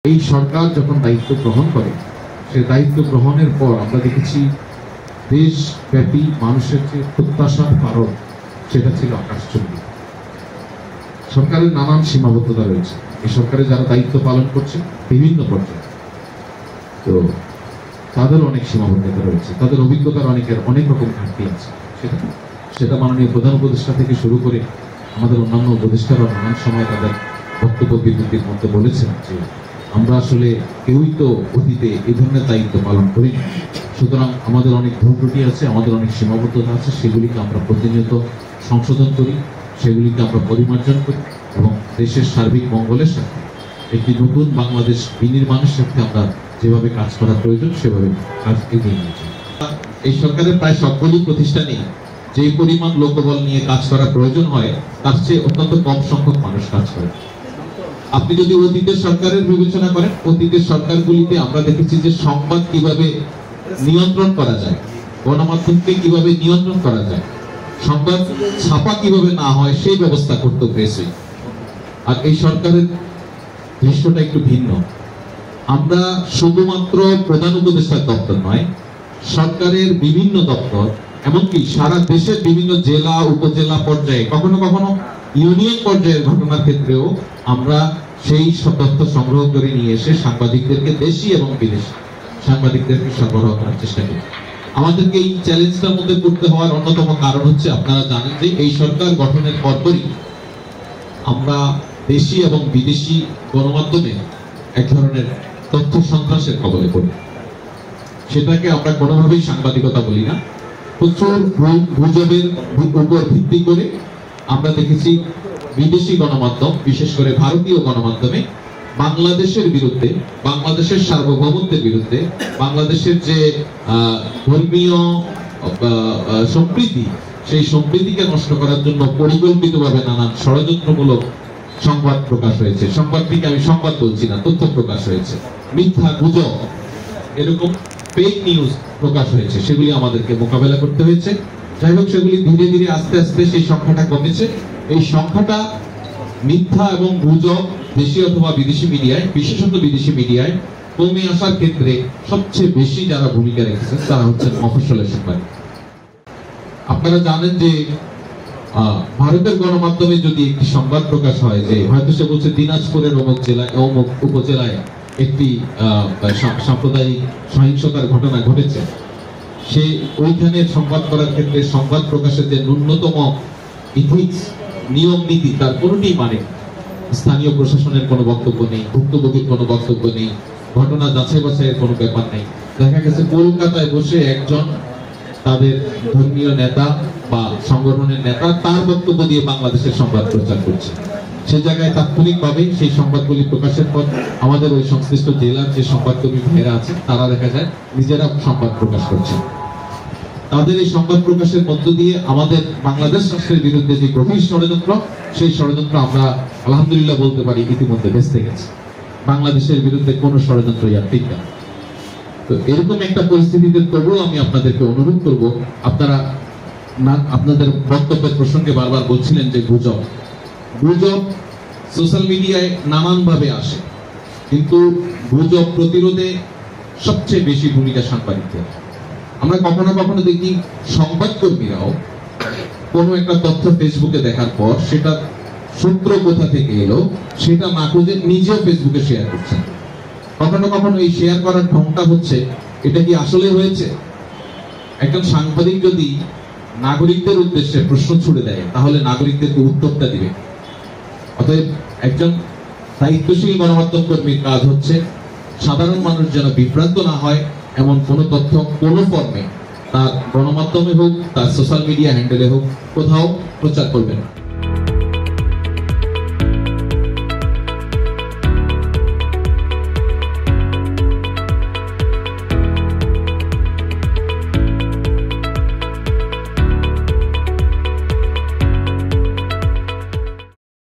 এই সরকার যখন দায়িত্ব গ্রহণ করে, সে দায়িত্ব গ্রহণের পর আমরা দেখেছি দেশব্যাপী মানুষের যে প্রত্যাশার কারণ সেটা ছিল আকাশচুম্বী। সরকারের নানান সীমাবদ্ধতা রয়েছে। এই সরকারে যারা দায়িত্ব পালন করছে বিভিন্ন পর্যায়ে, তো তাদের অনেক সীমাবদ্ধতা রয়েছে, তাদের অভিজ্ঞতার অনেক রকম ঘাটতি আছে। সেটা মাননীয় প্রধান উপদেষ্টা থেকে শুরু করে আমাদের অন্যান্য উপদেষ্টারা নানান সময় তাদের বক্তব্য বিবৃতির মধ্যে বলেছেন যে আমরা আসলে কেউই তো অতীতে এই ধরনের দায়িত্ব পালন করি। সুতরাং আমাদের অনেক ভুল ত্রুটি আছে, আমাদের অনেক সীমাবদ্ধতা আছে, সেগুলিকে আমরা প্রতিনিয়ত সংশোধন করি, সেগুলিকে আমরা পরিমার্জন করি এবং দেশের সার্বিক মঙ্গলের সাথে একটি নতুন বাংলাদেশ বিনির্মাণের সাথে আমরা যেভাবে কাজ করা প্রয়োজন সেভাবে কাজ এগিয়ে নিয়েছি। এই সরকারের প্রায় সবগুলি প্রতিষ্ঠানেই যে পরিমাণ লোকবল নিয়ে কাজ করা প্রয়োজন হয় তার চেয়ে অত্যন্ত কম সংখ্যক মানুষ কাজ করে। আপনি যদি অতীতের সরকারের বিবেচনা করেন, অতীতের সরকারগুলিতে আমরা দেখেছি যে সংবাদ কিভাবে নিয়ন্ত্রণ করা যায়, গণমাধ্যমকে কিভাবে নিয়ন্ত্রণ করা যায়, সংবাদ ছাপা কিভাবে না হয় সেই ব্যবস্থা করতে পেরেছি। আর এই সরকারের দৃশ্যটা একটু ভিন্ন। আমরা শুধুমাত্র প্রধান উপদেষ্টার দপ্তর নয়, সরকারের বিভিন্ন দপ্তর, এমনকি সারা দেশের বিভিন্ন জেলা উপজেলা পর্যায়ে, কখনো কখনো ইউনিয়ন পর্যায়ের ঘটনার ক্ষেত্রেও আমরা সেই তথ্য সংগ্রহ করে নিয়ে এসে সাংবাদিকদেরকে, দেশি এবং বিদেশি সাংবাদিকদেরকে সরবরাহ করার চেষ্টা করি। আমাদেরকে এই চ্যালেঞ্জটার মধ্যে পড়তে হওয়ার অন্যতম কারণ হচ্ছে, আপনারা জানেন যে এই সরকার গঠনের পরপরই আমরা দেশি এবং বিদেশি গণমাধ্যমে এক ধরনের তথ্য সন্ত্রাসের কবলে পড়ি। সেটাকে আমরা কোনোভাবেই সাংবাদিকতা বলি না। প্রচুর গুজবের উপর ভিত্তি করে আমরা দেখেছি বিদেশি গণমাধ্যম, বিশেষ করে ভারতীয় গণমাধ্যমে বাংলাদেশের বিরুদ্ধে, বাংলাদেশের সার্বভৌমত্বের বিরুদ্ধে, বাংলাদেশের যে ধর্মীয় সম্প্রীতি, সেই সম্প্রীতিকে নষ্ট করার জন্য পরিকল্পিতভাবে নানান ষড়যন্ত্রমূলক সংবাদ প্রকাশ হয়েছে। সংবাদটিকে আমি সংবাদ বলছি না, তথ্য প্রকাশ হয়েছে, মিথ্যা গুজব, এরকম ফেক নিউজ প্রকাশ হয়েছে। সেগুলি আমাদেরকে মোকাবেলা করতে হয়েছে। যাই হোক, সেগুলি ধীরে ধীরে আস্তে আস্তে সেই সংখ্যাটা কমেছে। এই সংখ্যাটা মিথ্যা এবং গুজব দেশি অথবা বিদেশি মিডিয়ায়, বিশেষত বিদেশি মিডিয়ায় কমে আসার ক্ষেত্রে সবচেয়ে বেশি যারা ভূমিকা রেখেছেন তারা হচ্ছেন মফস্বলের সাংবাদিক। আপনারা জানেন যে ভারতের গণমাধ্যমে যদি একটি সংবাদ প্রকাশ হয় যে হয়তো সে বলছে দিনাজপুরের অমুক জেলায়, অমুক উপজেলায় একটি সাম্প্রদায়িক সহিংসতার ঘটনা ঘটেছে, সে ওইখানে সংবাদ করার ক্ষেত্রে সংবাদ প্রকাশের যে ন্যূনতম ইথিক্স, নিয়ম নীতি, তার কোনোটি মানে স্থানীয় প্রশাসনের কোনো বক্তব্য নেই, ভুক্তভোগীর কোনো বক্তব্য নেই, ঘটনা যাচাই বাছাইয়ের কোনো ব্যাপার নেই। দেখা গেছে কলকাতায় বসে একজন তাদের ধর্মীয় নেতা বা সংগঠনের নেতা তার বক্তব্য দিয়ে বাংলাদেশের সংবাদ প্রচার করছে। সে জায়গায় তাৎক্ষণিকভাবে সেই সংবাদগুলি প্রকাশের পর আমাদের ওই সংশ্লিষ্ট জেলার যে সংবাদকর্মী ভাইরা আছেন তারা দেখা যায় নিজেরা সংবাদ প্রকাশ করছে। তাদের এই সংবাদ প্রকাশের মধ্য দিয়ে আমাদের বাংলাদেশ রাষ্ট্রের বিরুদ্ধে যে গভীর ষড়যন্ত্র, সেই ষড়যন্ত্র আমরা আলহামদুলিল্লাহ বলতে পারি ইতিমধ্যে ভেস্তে গেছে। বাংলাদেশের বিরুদ্ধে কোনো ষড়যন্ত্রই আর ঠিক না। তো এরকম একটা পরিস্থিতিতে তবুও আমি আপনাদেরকে অনুরোধ করব, আপনারা আপনাদের বক্তব্যের প্রসঙ্গে বারবার বলছিলেন যে গুজব সোশ্যাল মিডিয়ায় নানানভাবে আসে, কিন্তু গুজব প্রতিরোধে সবচেয়ে বেশি ভূমিকা সাংবাদিকদের। আমরা কখনো কখনো দেখি সংবাদকর্মীরাও কোনো একটা তথ্য ফেসবুকে দেখার পর সেটা সূত্র কোথা থেকে এলো সেটা না খুঁজে নিজেও ফেসবুকে শেয়ার করছেন। কখনো কখনো এই শেয়ার করার ঢংটা হচ্ছে, এটা কি আসলে হয়েছে? একজন সাংবাদিক যদি নাগরিকদের উদ্দেশ্যে প্রশ্ন ছুড়ে দেয় তাহলে নাগরিকদেরকে উত্তরটা দিবে। অতএব একজন দায়িত্বশীল গণমাধ্যম কর্মীর কাজ হচ্ছে সাধারণ মানুষ যেন বিভ্রান্ত না হয় এমন কোনো তথ্য কোনো ফর্মে, তার গণমাধ্যমে হোক, তার সোশ্যাল মিডিয়া হ্যান্ডেলে হোক, কোথাও প্রচার করবেন।